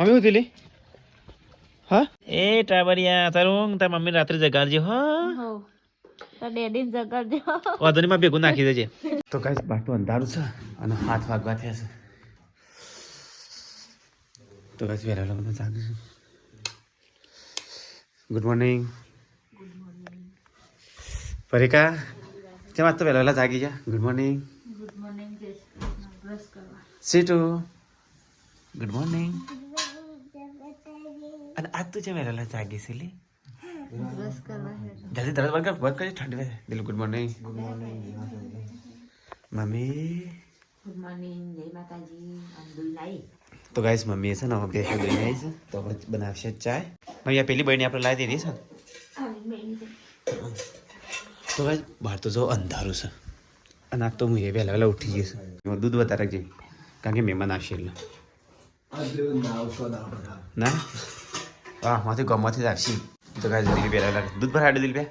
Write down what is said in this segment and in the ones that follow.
Mummy ઉઠી લે હા એ ટાબરિયા તારું તાર મમ્મી રાત્રે જગાડજો હા તો ડેડી જગાડજો વાદળી માં ભેગું નાખી દેજે તો ગાઈસ બાટું અંધારું છે અને 7 વાગવા થયા છે તો ગાઈસ વેલા બધા જાગે છે ગુડ મોર્નિંગ પરીકા કેમ આજ તો વેલા જાગી ગયા ગુડ મોર્નિંગ બ્રશ કરવા સીટુ ગુડ મોર્નિંગ અને આજ તું છે વેલા જાગી છે લે બ્રશ કરવા જલ્દી તરત બંધ કરી ઠંડી દિલ good morning mummy good morning જય માતાજી અંદુઈ નાઈ તો ગાઈસ મમ્મી છે ને હવે બેસી ગઈ છે તો હવે બનાવશે ચાય મમ્મી આ પેલી બહેની આપણે લાવી દીધી છે તો ગાઈસ બહાર તો જો અંધારું છે અને આ તો હું એ વહેલા ઉઠી ગઈ છે દૂધ વધારે રાખજે કારણ કે મહેમાન આવશે એટલે ના હા માંથી ગમમાંથી રાખશી તો ગાઈસ દિલી પહેલા લાગે દૂધ ભરાડે દિલ પે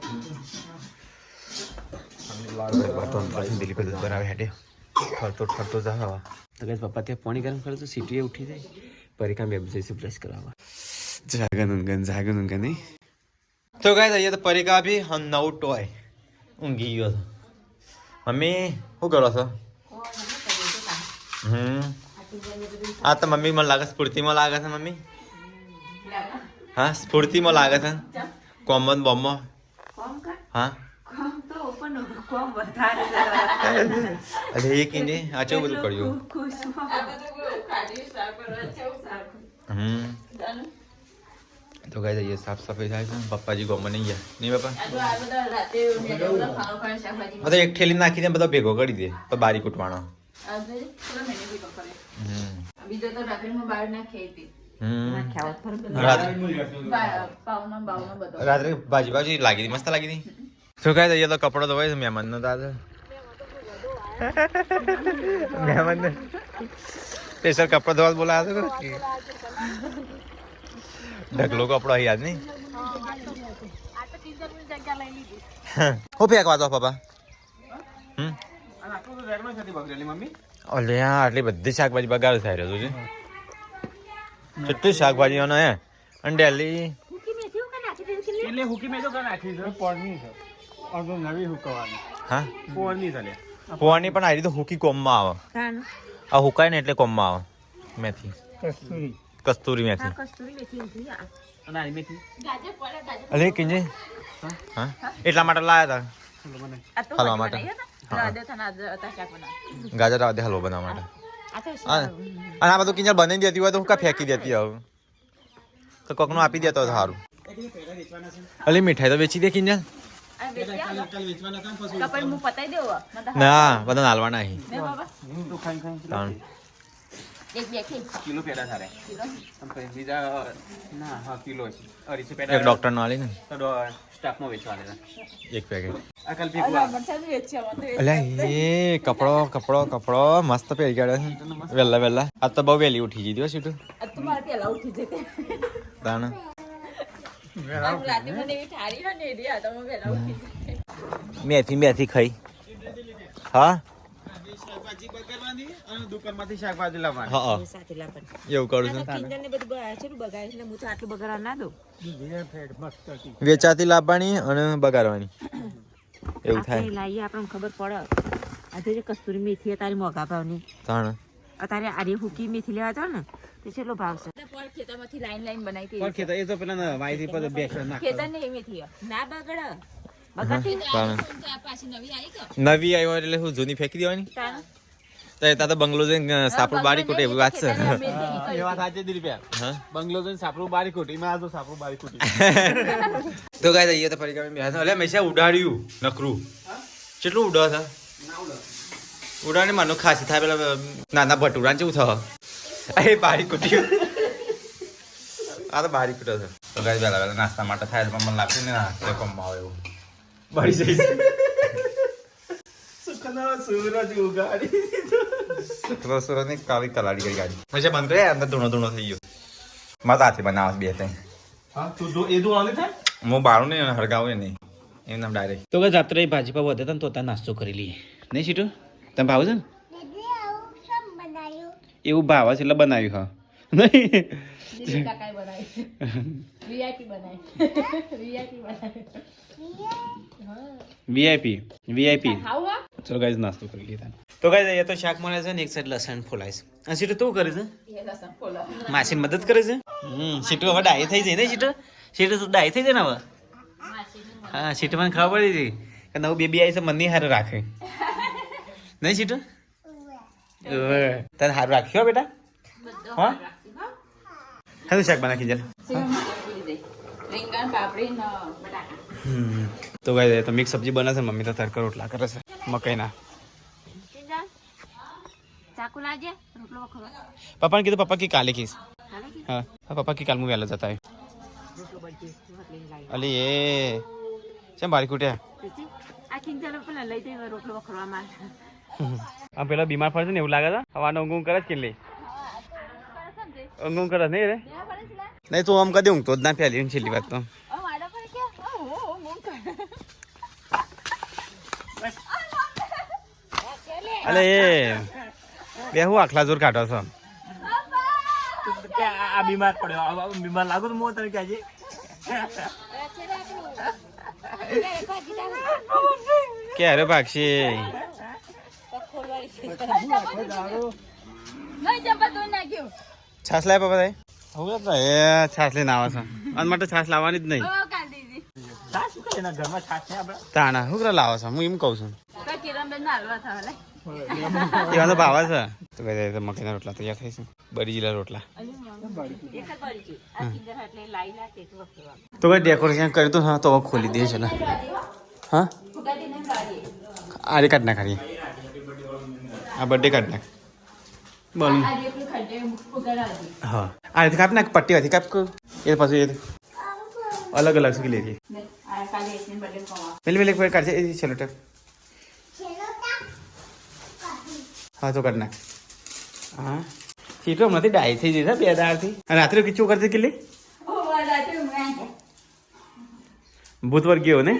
દિલી પે દૂધ ભરાવે હેડે ઠરતો જા હવા તો ગાઈસ પપ્પા ત્યાં પાણી ગરમ કરે તો સીટીએ ઉઠી જાય પરીકા મેં જઈશું બ્રશ કરાવવા જાગન ઊંઘન નહીં તો ગાઈસ અહીંયા તો પરીકા બી નવું ટોય ઊંઘી ગયો હતો મમ્મી શું કરો છો આ તો મમ્મી મને લાગે સ્ફૂર્તિમાં લાગે છે મમ્મી હા સ્ફૂર્તિમાં લાગે છે કોમન બોમ્બો હા અરે એ કીને આ ચેવું બધું કર્યું તો ગાઈસ અહીંયા સાફ સફાઈ થાય છે પપ્પાજી ગોમાં નહીં ગયા નહીં બાપા તો એક ઠેલી નાખી દે બધો ભેગો કરી દે તો બારી કૂટવાનો રાત્રે ભાજી લાગી હતી મસ્ત લાગી હતી શું કહે તો કપડો ધોવાય છે મહેમાન નો દાદા મહેમાન સ્પેશિયલ કપડો ધોવા બોલાવ્યો હતો ઢગલો કપડો યાદ નહીં હું ફેંકવા દો પપ્પા અલે આટલી બધી શાકભાજી બગાડ થાય રહ્યું છે કેટલી શાકભાજીઓ હે અને ડેલી હા પોવાની પણ આવી તો હુકી કોમમાં આવે આ હુકાય ને એટલે કોમમાં આવે મેથી કસ્તુરી મેથી અરે કિંજે હા એટલા માટે લાયા હતા હલવા માટે ગાજર આવડે હલવો બનાવવા માટે અને આ બધું કિંજલ બનાવી દેતી હોય તો હું કા ફેંકી દેતી હવે તો કોકનું આપી દેતો સારું અલી મીઠાઈ તો વેચી દે કિંજલ ના બધા નાલવાના અહીં એક ડોક્ટર નો આલી ને એક પેકેટ અલ્યા એ કપડો મસ્ત પહેરી ગયા વેલા આ તો બહુ વહેલી ઉઠી ગઈ હો સીટું તાણ મેથી ખાઈ હા શાકભાજી લાવવાની એવું કરું છું વેચાતી લાવવાની અને બગાડવાની એવું થાય લાવીએ આપણને ખબર પડે આજે કસ્તુરી મેથી તારી મોઘા ભાવની તાણ અત્યારે આરી હુકી મેથી લેવા જાવ ને તો કેટલો ભાવ છે ખેતરમાંથી લાઈન બનાવી હતી ખેતર એ તો પેલા વાયરી પર બેસર નાખ ખેતર ને મેથી ના બગડ નવી આવ્યો એટલે હું જૂની ફેંકી દેવાની તો બંગલો જઈને સાપડું બારી કોટે એવી વાત છે એ વાત સાચી દી રૂપિયા બંગલો જઈને સાપડું બારી કોટી માં આ તો સાપડું બારી કોટી તો ગાય જઈએ તો ફરી ગમે એટલે મેં ઉડાડ્યું નકરું કેટલું ઉડા હતા ઉડાડે માનો ખાસી થાય પેલા નાના ભટુરા કેવું થવા એ બારી કૂટ્યું આ તો બારી કૂટો છે તો ગાય પેલા નાસ્તા માટે થાય પણ મને લાગશે ને નાસ્તા કમમાં આવે એવું બળી જઈશ સૂરજ ઉગાડી કાળી કલાડી ગઈ ગાડી પછી બંધ કરે અંદર ધૂણો થઈ ગયો મારા હાથે બનાવે બે ત્રણ હું બારું નહીં હળગાવું નહીં એમ નામ ડાયરેક્ટ તો રાત્રે ભાજી પાવ વધે ને તો ત્યાં નાસ્તો કરી લઈએ નહીં સીટો તમે ભાવ છે ને એવું ભાવ છે એટલે બનાવ્યું હા નહીં દીદી કાકાએ બનાવી વીઆઈપી બનાવી વીઆઈપી બનાવી વીઆઈપી ખાવું હા ચલો ગાઈઝ નાસ્તો કરી લીધા તો ગાઈઝ એ તો શાક મળે છે ને એક સાઈડ લસણ ફોલાય છે અને સીટો તું કરે છે એ લસણ ફોલો માસીને મદદ કરે છે સીટો હવે ડાય થઈ જાય ને સીટો તો ડાય થઈ જાય ને હવે હા સીટો મને ખબર પડી હતી કે નવું બેબી આવી છે મનની હારે રાખે નહીં સીટો તને હારું રાખ્યો બેટા હા હા શાક બનાવી ચાલ રીંગણ પાપડી ને બટાકા તો ગાઈઝ તો મિક્સ સબ્જી બને છે મમ્મી તો તડકા રોટલા કરે છે મકાઈના ચાકુ લાજે રોટલો વખરો પપ્પાને કીધું પપ્પા કી કાલે કીસ હા પપ્પા કી કાલ હું વહેલો જતા રોટલો બનશે લઈને લાવી અલી એ કેમ બારી કુટ્યા આ કિંજલ પેલા લઈ દે રોટલો વખરવામાં આમ પેલા બીમાર પડશે ને એવું લાગે છે હવાનો ઊંઘ કરે જ કે લે ઊંઘ કરે નહીં રે નહીં તું આમ કદી ઊંઘતો જ ના ફેલી છેલ્લી વાત તો અલે એ બે હું આખલા જોર કાઢો છો આ બીમાર પડ્યો બીમાર લાગુ તો મો તને કે કે અરે ભાગશે છાસ લાય પપ્પા થાય એ છાસ લઈને આવે છે આન માટે છાસ લાવવાની જ નહીં ઘરમાં છાશ છે આપણે તાણા શું કરે લાવો છો હું એમ કહું છું એવાનો ભાવ છે તો કઈ તો મકાઈના રોટલા તૈયાર થઈ છે બડી જીલા રોટલા તો કઈ ડેકોરેશન કર્યું તો હા તો હવે ખોલી દે છે ને હા આરે કાઢ નાખ આ બર્થડે કાઢ નાખ બોલ હા આ રીતે કાપ નાખ પટ્ટી હતી કાપ એ પછી અલગ અલગ શું લે પેલી પેલી કાઢશે એ છેલ્લો ટેપ હા તો કાઢ નાખ હા સીટો હમણાંથી ડાય થઈ જશે બે દાળથી અને રાત્રે કિચું કરતી કેટલી ભૂતવર ગયો ને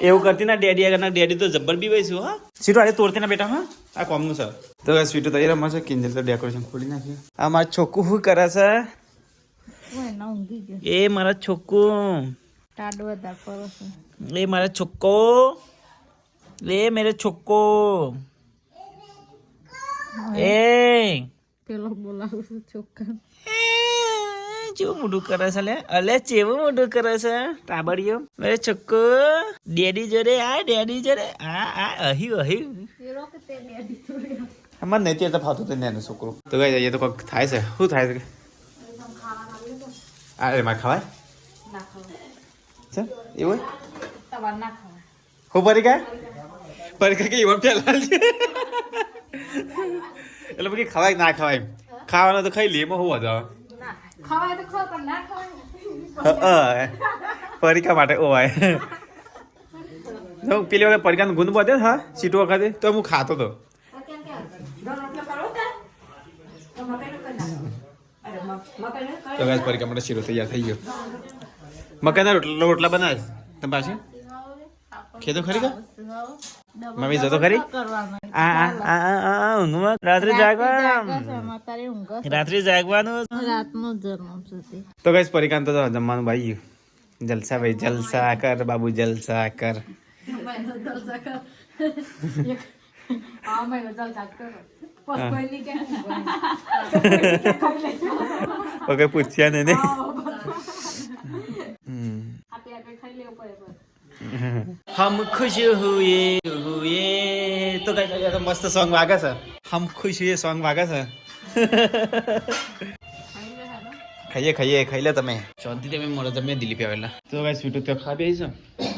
એવું કરતી ના ડેડી તો જબ્બર બી વહીશું હા સીટો આજે તોડતી ના બેટા હા આ કોમનું સર તો સ્વીટો તૈયાર રમવા છે કિંજલ તો ડેકોરેશન ખોલી નાખ્યું આ મારા છોકું શું કરે છે એ મારા છોકું એ મારા છોકો એ મેરે છોકો એ પેલો બોલાવું છું છોકરા ચેવું મોઢું કરે છે લે અલે ચેવું મોઢું કરે છે ટાબડિયો મેરે છોકો ડેડી જોડે આ અહ્યું અમાર નહીં ત્યાં તો ફાવતું હતું નાનું છોકરું તો કઈ જઈએ તો કંઈક થાય છે શું થાય છે અરે મારે ખવાય છે એવું હું પરીક્ષા કે એવન પેલા છે એટલે પછી ખવાય ના ખવાય ખાવાનું તો ખાઈ લે એમાં હું વધારે ખવાય તો ખો પણ ના ખવાય પરીક્ષા માટે ઓવાય પેલી વખત પરીક્ષાનું ગુણ બધે હા સીટો વખતે તો હું ખાતો હતો તો ગાઈસ પરીક્ષા માટે શીરો તૈયાર થઈ ગયો મકાઈના રોટલા બનાવે તમે પાસે ખેતો ખરી કા મમ્મી જતો ખરી રાત્રે જાગવાનું તો ગાઈસ પરીક્ષા તો જમવાનું ભાઈ જલસા ભાઈ જલસા કર બાબુ જલસા કર ઓકે પૂછ્યા ને હમ ખુશ હુએ તો કઈ મસ્ત સોંગ વાગે છે હમ ખુશ હુએ સોંગ વાગે છે ખાઈ લે તમે શાંતિ તમે મળો તમે દિલીપ આવેલા તો ગાઈસ સ્વીટુ તો ખાબી છે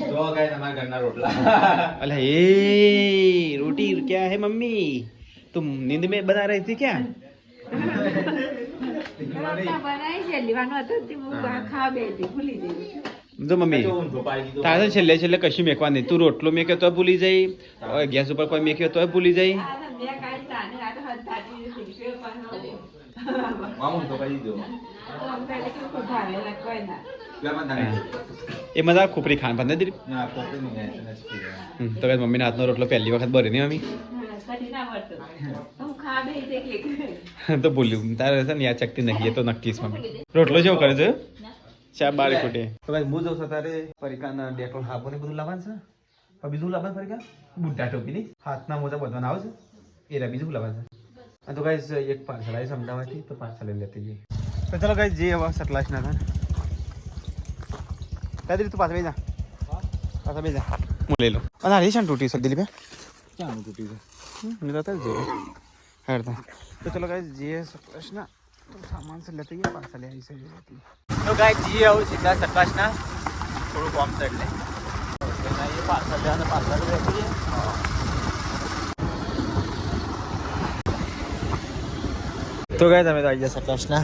તો ગાઈસ તમારા ઘરના રોટલા અલે એ રોટી क्या है मम्मी तुम नींद में बना रही थी क्या જો મમ્મી તારે છેલ્લે કશું મેકવા નહીં તું રોટલો મેકે તો ભૂલી જઈ ગેસ ઉપર કોઈ મેક્યો તો ભૂલી જઈ એ મજા ખોપરી ખાન પણ નથી તો મમ્મીના હાથનો રોટલો પહેલી વખત ભરે નહીં મમ્મી કઢી ના મળતો હું ખા બે એક તો બોલ્યું તારે છે ને યાદ શક્તિ નહીં એ તો નક્કી છે મમ્મી રોટલો જેવો કરે છે ચા બારી કુટે તો ભાઈ હું જઉં તારે પરિકાના ડેટોલ હાબો ને બધું લાવવાનું છે હવે બીજું લાવવાનું પરિકા બુટ્ટા ટોપી ની હાથના મોજા બધવાના આવે છે એરા બીજું લાવવાનું છે તો ગાઈસ એક પાર્સલ આવી અમદાવાદથી તો પાર્સલ લઈ લેતી જઈએ તો ચલો ગાઈસ જે હવે સટલાશ ના થાય કાદરી તું પાછા બેજા પાછા બેજા હું લઈ લો અને આ રેશન તૂટી છે દિલીપ ક્યાં તૂટી છે મેં તો જ હેડતા તો ચલો ગાઈસ જે સટલાશ ના તો સામાન से लेते हैं पार्सल आई से लेती तो गाइस जी आओ सीधा सटलाश ना થોડું કોમ છે એટલે ये पार्सल जाने पार्सल लेती है તો ગાઈસ અમે તો આવી ગયા સટલાશ ના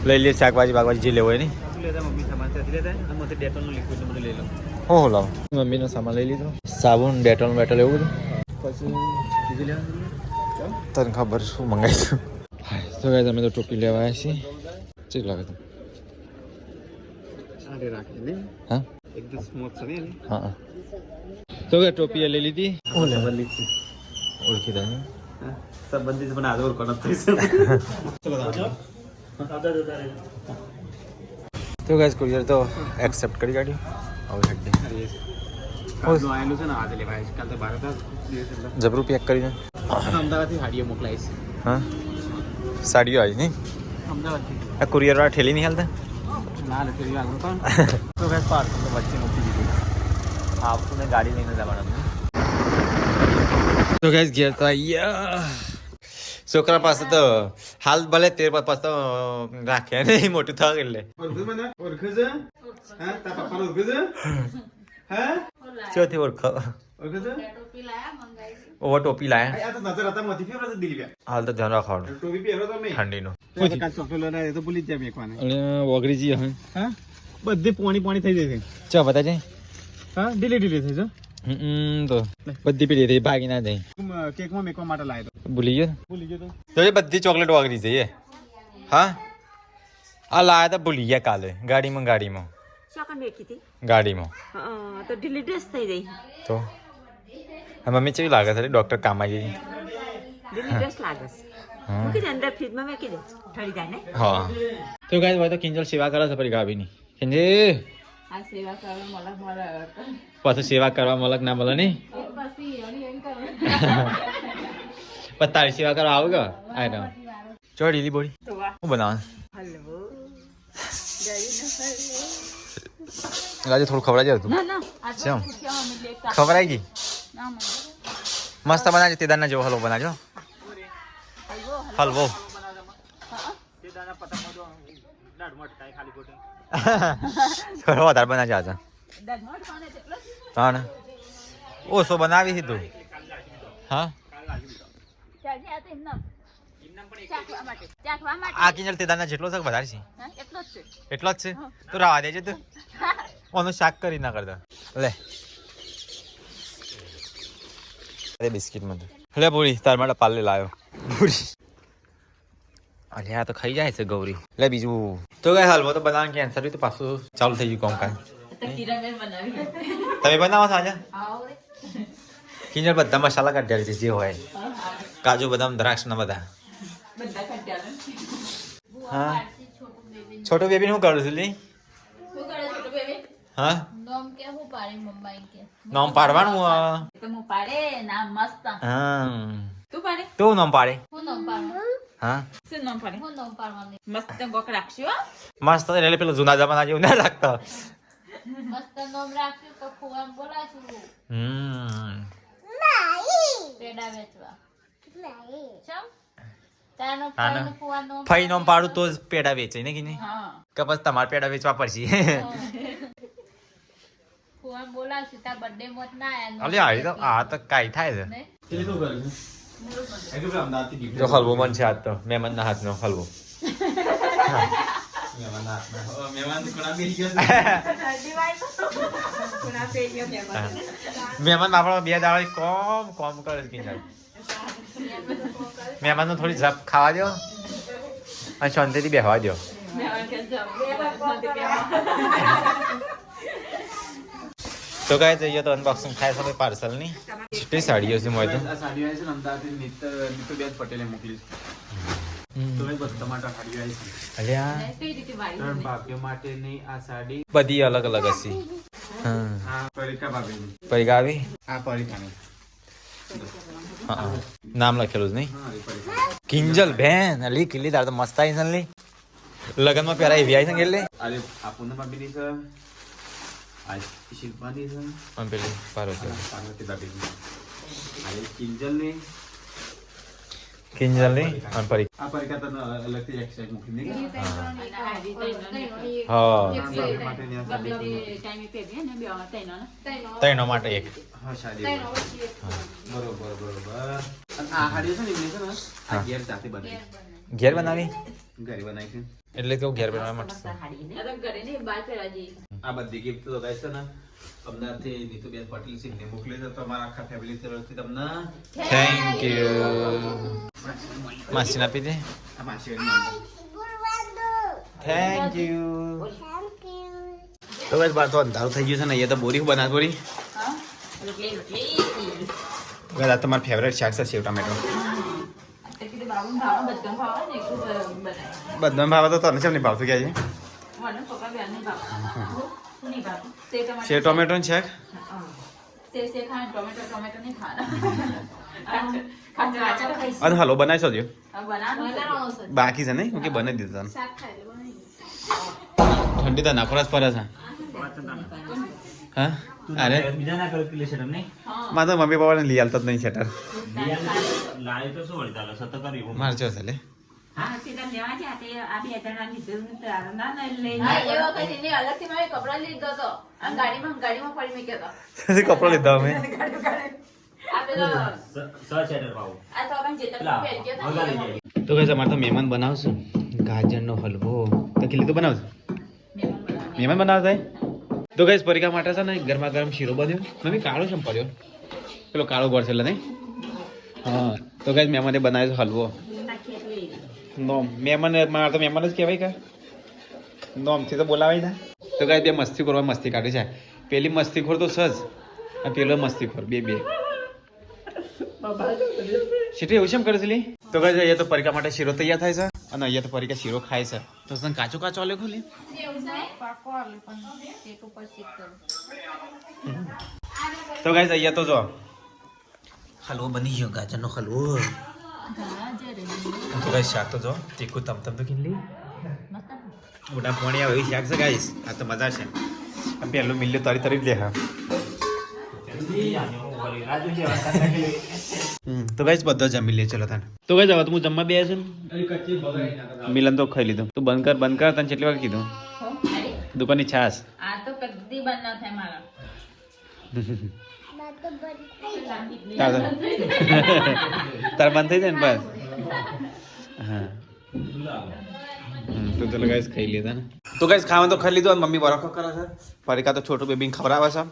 લઈ લઈએ શાકભાજી બાગભાજી જે લેવો હોય ને લેતા મમ્મી સામાન ત્યાંથી લેતા અને મને ડેટોલ નું લિક્વિડ બધું લઈ લો હો લાવ મમ્મીનો સામાન લઈ લીધો સાબુન ડેટોલ બેટોલ એવું બધું પછી બીજું લેવાનું તને ખબર શું મંગાવીશું તો ગાઈસ અમે તો ટોપી લેવા આવ્યા છીએ ચેક લાગે તો આરે રાખી ને હા એકદમ સ્મૂથ છે ને હા તો ગાઈસ ટોપી લઈ લીધી ઓલે બદલી છે ઓળખી દે હા સંબંધિત પણ આદોર કોણ થઈ છે ચલો તો ગાઈસ કુરિયર તો એક્સેપ્ટ કરી કાઢ્યું હવે હેડ દે ઓ આયેલું છે ને આજે લેવાય છે કાલ તો 12 જબરું પેક કરીને અમદાવાદથી હાડીઓ મોકલાય છે હા સાડીઓ આવી નહીં અમદાવાદથી આ કુરિયર વાળા ઠેલી નહીં હાલતા ના રે ઠેલી વાળા પણ તો ગાઈસ પાર્સલ તો વચ્ચે મૂકી દીધું આપણને ગાડી લઈને જવાનું તો ગાઈસ ઘેર તો આયા છોકરા પાસે તો હાલ ભલે તેર પાસે તો રાખે નહીં મોટું થવા એટલે ઓળખે છે હા તા પપ્પાને ઓળખે છે હા ચોથી ઓળખો ઓળખે છે ટોપી લાયા મંગાઈ ઓ ટોપી લાયા આ તો નજર હતા મથી ફેરવા છે દિલ્હી હાલ તો ધ્યાન રાખવાનું ટોપી પહેરો તો મે ઠંડીનો કાલ ચોકલેટ લેના એ તો ભૂલી જ જાય મેકવાને અને ઓગરીજી હા બધી પોણી થઈ જાય છે ચા બતા જાય હા ડીલી થઈ છે તો બધી પીડી થઈ ભાગી ના જાય કેકમાં મેકવા માટે લાવ્યો તો ભૂલી ગયો તો એ બધી ચોકલેટ વાગરી જઈએ હા આ લાયા તો ભૂલી ગયા કાલે ગાડીમાં ચોકન મેકી હતી ગાડીમાં તો ઢીલી ડ્રેસ થઈ ગઈ તો મમ્મી કેવી લાગે છે ડોક્ટર કામ આવી ગઈ ઢીલી ડ્રેસ લાગે છે મૂકી દે અંદર ફ્રીજમાં મેકી દે ઠરી જાય ને હા તો ગાઈસ ભાઈ તો કિંજલ સેવા કરે છે પરી ગાવીની કિંજલ આ સેવા કરવા મળે પાછું સેવા કરવા મલક ના મળે નહીં પણ તારી સેવા કરવા આવું કે આ ચો ઢીલી બોડી શું બનાવવાનું આજે થોડું ખવડાવી જાય તું ચમ ખવડાવી ગઈ મસ્ત બનાવજો તે દાના જેવો હલવો બનાવજો હલવો થોડો વધારે બનાવજો આજે હા ને ઓછો બનાવી સીધું હા આ કિંજલ તે દાના જેટલો છે વધારે છે એટલો જ છે તો રાવા દેજે તું ઓનું શાક કરી ના કરતા લે અરે બિસ્કિટ માં લે પૂરી તાર માટે પાલે લાવ્યો પૂરી અરે આ તો ખાઈ જાય છે ગૌરી લે બીજું તો કઈ હાલમાં તો બનાવવાનું કેન્સર તો પાછું ચાલુ થઈ ગયું કામ તમે બનાવો છો આજે કિંજલ બધા મસાલા કાઢ્યા છે જે હોય કાજુ બદામ દ્રાક્ષ ના બધા હા છોટો બેબી શું કરું છું લી હા નામ પાડવાનું હા તું નામ પાડે હા મસ્ત એટલે પેલો જૂના જમાના જેવું ના લાગતો ફઈ નોમ પાડું તો જ પેડા વેચે ને કે નહીં કે પછી તમારે પેડા વેચવા પડશે આ તો કાઈ થાય છે જો હલવો મન છે આજ તો મહેમાન ના હાથ નો હલવો મહેમાન આપણા 2 દાડા કોમ કરે છે મહેમાન નું થોડી ઝપ ખાવા દો અને શાંતિથી બેસવા દો તો કાંઈ જઈએ તો અનબોક્સિંગ થાય છે પાર્સલ ની તે સાડીઓ છે મોય તો આ સાડીઓ આવી છે ને અમદાવાદથી નીતુબેન પટેલે મોકલી છે. તો એ બધા માટે સાડીઓ આવી છે. અલ્યા કઈ રીતે વાળી 3 ભાભીઓ માટેની આ સાડી. બધી અલગ અલગ હશે હા આ પરિકા ભાભીની. પૈગા આવી આ પરિકાની. હા નામ લખેલું જ નહીં હા એ પરિકા. કિંજલ બેન અલી કિલ્લી તાર તો મસ્ત આવી છે ને લગનમાં પહેલા એવી આવી છે ને એટલે આ પૂનમ ભાભીની છે. આ શિલ્પાની છે. પણ પેલી પાર્વતી પાર્વતી ભાભીની. આ કિંજલની. કિંજલ ની અને પરી આ પરિકા તો અલગથી એક સાઈડ મૂકી દીધી. હા ભાભી માટેની આ સાડી. ટાઈમે પહેરીએ ને બે તૈનો તૈનો માટે એક હા સાડી. બરોબર બરોબર. અને આ સાડી છે ને એમની છે ને આ ઘેર જાતે બનાવી. ઘેર બનાવી ઘરે બનાવી છે. એટલે કેવું ઘેર બનાવવા માટે ઘરે ને બહાર પહેરવા જઈએ આ બધી ગિફ્ટ તો ગાય છે ને અમદાવાદથી નીતુબેન પટેલ છે એમને મોકલી છે તો અમારા આખા ફેમિલી તરફથી તમને થેન્ક યુ માસીને આપી દે આ માસીઓની નામ. થેન્ક યુ તો બસ બાર તો અંધારું થઈ ગયું છે ને અહીંયા તો બોરી બનાવ બોરી હા રોટલી બસ આ તમારું ફેવરેટ શાક છે સેવ ટમેટો બાબુ ભાવ બધા ભાવ ને એક બનાય બધા ભાવે તો તને કેમ નહીં ભાવતું કે છે મને પપ્પા બેન ને ભાવ નહીં ભાવ તે ટમાટર સેવ ટમેટો ને શાક તે ખાય ટોમેટો નહીં ખાના કાચા ખાઈ અને હલો બનાવી છો બનાવવાનું છે બાકી છે નહીં કે બનાવી દીધું તને ઠંડી તો નાખોરાજ પડે છે હા અરે બીજા ના કરો કિલે છે તમને મારે તો મમ્મી પપ્પાને લઈ આવતા જ નહીં શેટર લાય તો શું વળી ચાલો સતત કરી મારે ચો છે લે હા સીધા લેવા છે તે આ બે જણાની જરૂર ના લઈને હા, એ વખત એને અલગથી મારે કપડા લીધો હતો અને ગાડીમાં પડી મૂક્યો હતો કપડો લીધો અમે આ પેલો સેટર પાવ આ તો આપણે જેતર પેલા પહેરી ગયો હતો વગાડી ને જાય તો કઈ અમારે તો મહેમાન બનાવશું ગાજરનો હલવો તો કેટલી તો બનાવશું મહેમાન બનાવતા તો કઈ પરીક્ષા માટે છે ને ગરમા ગરમ શીરો બન્યો મમ્મી કાળો છે પડ્યો પેલો કાળો ગોળ છે એટલે નહીં હા તો કઈ મહેમાને બનાવ્યો છે હલવો નોમ મહેમાન મારે તો મહેમાન જ કહેવાય કે નોમથી તો બોલાવાય ને તો કઈ બે મસ્તી કરવા મસ્તી કાઢી છે પેલી મસ્તીખોર તો સજ અને પેલો મસ્તીખોર બે સીટી એવું કેમ કરે છે લી તો કઈ અહીંયા તો પરીક્ષા માટે શીરો તૈયાર થાય છે અને અહીંયા તો પરીક્ષા શીરો ખાય છે તો તને કાચો કાચો આલે ખોલી તો ગાઈસ અહીંયા તો જો હલવો બની ગયો ગાજરનો હલવો તો ગાઈસ શાક તો જો તીખું તમ તો કિનલી મોટા પોણી આવે એવી શાક છે ગાઈસ આ તો મજા છે આમ પેલું મિલ્યું તરી તરી જ લે હા તો ગાઈસ બધો જમી લે ચલો તને તો ગાઈસ હવે તો હું જમવા બેસે મિલન તો ખાઈ લીધું તું બંધ કર તને કેટલી વાર કીધું દુકાનની છાસ આ તો કદી બંધ ના થાય મારા તાર બંધ થઈ જાય ને બસ હા તો ચલો ગાઈસ ખાઈ લીધા ને તો ગાઈસ ખાવાનું તો ખાઈ લીધું અને મમ્મી બરાબર કરે છે પરીકા તો છોટું બેબીને ખવડાવે છે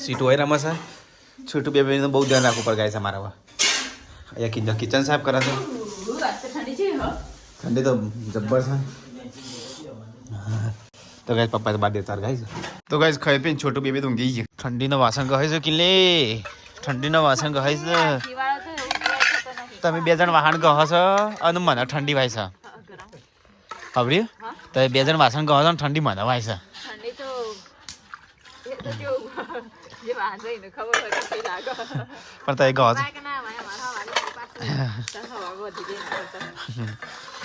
સીટો હોય રમે છે છોટું બેબીનું બહુ ધ્યાન રાખવું પડે ગાઈસ અમારા અહીંયા કિચન સાફ કરે છે ઠંડી છે ઠંડી તો જબ્બર છે તો ગાઈસ પપ્પા તો બાદ દેતા ગાઈસ તો ગાઈસ ખાઈ પીને છોટું બેબી તો ઊંઘી ગઈ ઠંડીનો વાસણ ગહાય છે કિલ્લે ઠંડીનો વાસણ ગહાય છે તમે બે જણ વાહન ગહ છો અને મને ઠંડી વાય છે ખબરી તમે બે જણ વાસણ ગહ છો ને ઠંડી મને વાય છે ઠંડી તો એ તો જો જે વાંધો ને ખબર હોય કે લાગે પણ તમે ગહ છો કે ના મારા વાળી પાછું હવા વધી ગઈ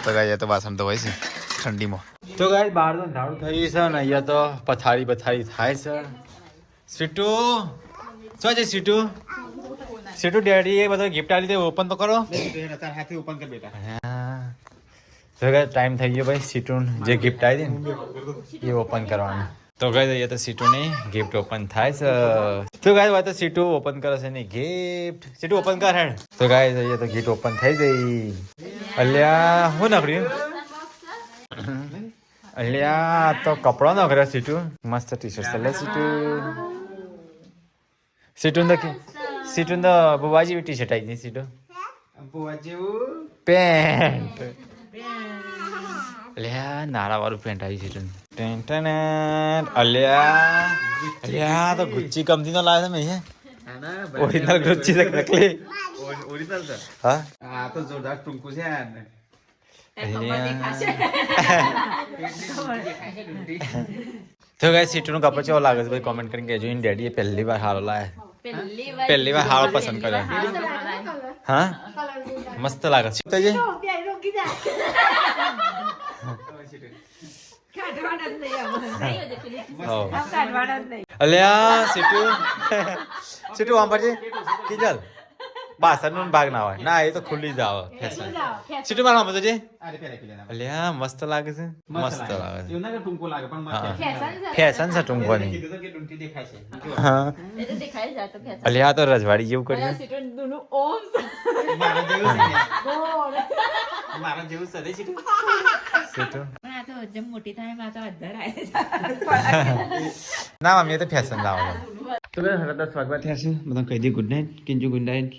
તો ગાય તો વાસણ તો હોય છે ઠંડીમાં તો ગાય બહાર તો ધાડું થઈ છે ને અહીંયા તો પથારી થાય છે સીટુ શું છે સીટુ ડેડી એ બધો ગિફ્ટ આલી દે ઓપન તો કરો હાથે ઓપન કર બેટા. તો ગાય ટાઈમ થઈ ગયો ભાઈ સીટુ જે ગિફ્ટ આવી ને એ ઓપન કરવાનું તો ગાય અહીંયા તો સીટુની ગિફ્ટ ઓપન થાય છે તો ગાય વાત સીટુ ઓપન કરે છે ને ગિફ્ટ સીટુ ઓપન કર હેડ તો ગાય અહીંયા તો ગિફ્ટ ઓપન થઈ ગઈ અલ્યા હું નખર્યું અલ્યા તો કપડો નખર્યો સીટુ મસ્ત ટી શર્ટ છે સીટુ તો બુવાજી ટી શર્ટ આવી ગઈ સીટુ પેન્ટ અલ્યા નાળા વાળું પેન્ટ આવી સીટુ અલ્યા તો ગુચ્ચી કંપની નો લાવે છે મેં ના ઓરિજિનલ ગુચ્ચી છે નકલી ઓરિજિનલ છે હા આ તો જોરદાર ટૂંકું છે યાર ને તો ગાઈસ સીટુનું કપડ કેવો લાગે છે ભાઈ કોમેન્ટ કરીને કહેજો ઇન ડેડીએ પહેલી વાર હારો લાયા પહેલી વાર હારો પસંદ કર્યો હા મસ્ત લાગે છે તો જે અલ્યા સીટુ સીટુ આમ પર કીધલ બાસરનો ભાગ ના હોય ના એ તો ખુલ્લી જ આવે ફેશન સીટુ મારા આમ તો જે અરે પેલા પેલા અલ્યા મસ્ત લાગે છે મસ્ત લાગે છે એવું ના કે ટૂંકો લાગે પણ હા. મસ્ત ફેશન છે ટૂંકોની કીધું તો કે ટૂંકી દેખાય છે હા એ તો દેખાય જાય તો ફેશન અલ્યા આ તો રજવાડી જેવું કર્યું સીટો દુનું ઓમ મારા જેવું છે ને. મારા જેવું છે રે સીટુ. સીટુ પણ આ તો જેમ મોટી થાય એમ આ તો અધર આવે ના મમ્મી એ તો ફેશન લાવો તો બસ હવે 10 વાગવા થયા છે બધા કહી દે good night કિંજુ good night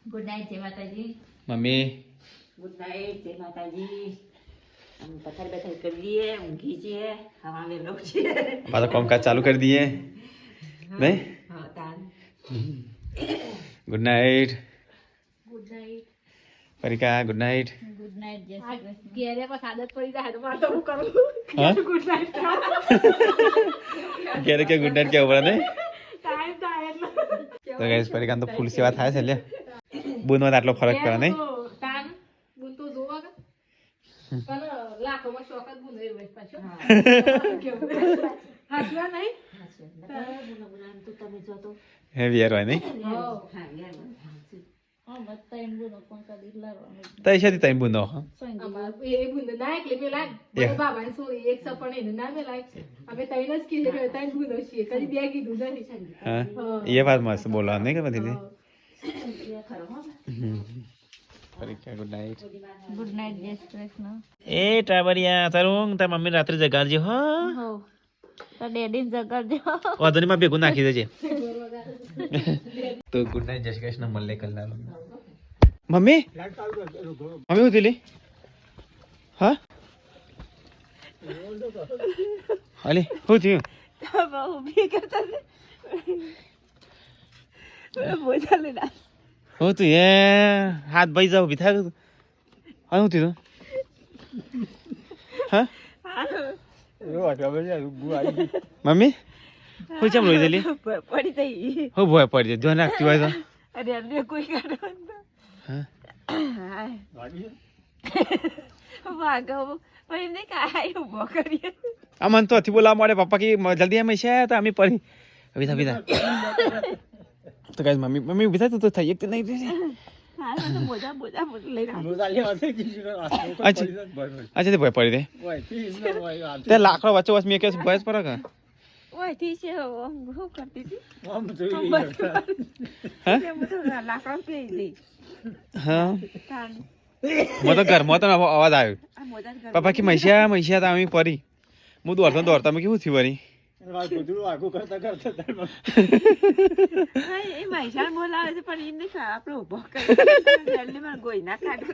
good night જય માતાજી મમ્મી ગુડ નાઇટ જય માતાજી हम पत्थर बैठल कर लिए ऊँघी છીએ हवा में लोग છીએ પાછા કામકાજ ચાલુ કરી દઈએ નહીં हाँ तान ગુડ નાઇટ ગુડ નાઇટ પરિકા ગુડ નાઇટ ગુડ નાઇટ જય શ્રી કૃષ્ણ ઘેરે પાસ આદત પડી જાય તો મારે તો હું કરું હા ગુડ નાઇટ ક્યારે કે ગુડ નાઇટ કેવું પડે નહીં ટાઈમ થાય એટલે તો ગાઈસ પરિકા તો ફૂલ સેવા થાય છે લે બુનમાં આટલો ફરક પડે નહીં તાન બુન તો જોવા કે પણ લાખોમાં શોખ જ બુન રહ્યો પાછો હાચવા નહીં बुना बुना तो તમે જો તો હે વિયર હોય નહીં હા યાર તઈ છે તઈ બુનો હા એ બુન ના એટલે પેલા બાબા ને સોરી એક સપણ એને ના મેલાય અમે તૈન જ કીધું કે તૈન બુનો છીએ કદી બે કીધું નહીં હા એ વાત મસ્ત બોલવા નહીં કે બધી ખરો હો પરિકા ગુડ નાઇટ ગુડ નાઇટ જય શ્રી કૃષ્ણ એ ટાબરિયા તારું તાર મમ્મી રાત્રે જગાડજો હા હો તો ડેડી જગાડજો વાદળીમાં ભેગું નાખી દેજે તો ગુડ નાઇટ જય શ્રી કૃષ્ણ મળે કલ્લા મમ્મી મમ્મી હું થયેલી હા અલી શું થયું ઊભી કરતા બોજા લેના હું તું એ હાથ ભાઈ જાવ ઉભી થાય હા શું થયું હા મમ્મી હું ચમ રોઈ દેલી પડી થઈ હું ભોય પડી જાય ધ્યાન રાખતી હોય તો અરે અમને કોઈ કાઢો હા વાગો પણ એમને કાંઈ ઉભો કરીએ આ મન તો હતી બોલાવા મળે પપ્પા કે જલ્દી અમે છે તો અમે પડી વિધા વિધા તો ગાઈસ મમ્મી ઉભી થાય તો થઈ એક નહીં રહે મોજા મોજા લઈને અચ્છા તે ભોય પડી દે તે લાકડો વચ્ચે વચ્ચે મેં કે ભોય જ પડે ઓય થી છે હું કરતી હતી લાકડો પી દી હા તાન મો તો ઘરમાં તો અવાજ આવ્યો આ મોજા પપ્પા કે મૈસા તો અમે પડી હું દોડતા મેં કેવું થયું વળી એ મહેસાણ બોલાવે છે પણ એમને આપણે ઉભો કરી મને ગોઈ ના કાઢો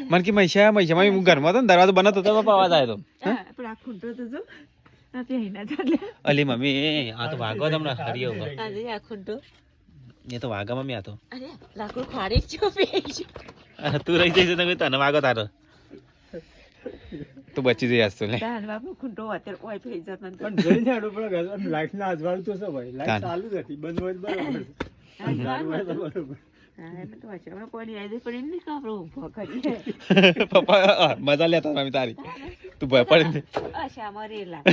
મને કે મૈસામાં હું ઘરમાં હતો ને દરવાજો બનાવતો હતો અવાજ આવ્યો હતો પણ આ ખૂંટો તો જો આ પહેરીના ચાલે અલી મમ્મી આ તો વાગો તમને હરિયો આજે આ ખૂંટો એ તો વાગા મમ્મી આ તો અરે લાકડું ખાડી છો પેજ તું રહી જઈશ તો તને વાગો તારો તું બચી જઈ આજ તો લે દાન બાપુ ખૂંટો અત્યારે ઓય પેજ જતો પણ જોઈને આડું પડે લાઈટ ના અજવાળું તો છે ભાઈ લાઈટ ચાલુ જ હતી બંધ હોય તો બરોબર હા એમ તો અચાનક પડી આવી પણ એમને કાપડો ઉભો કરીએ પપ્પા મજા લેતા મમ્મી તારી તું ભય પડી અચ્છા મરેલા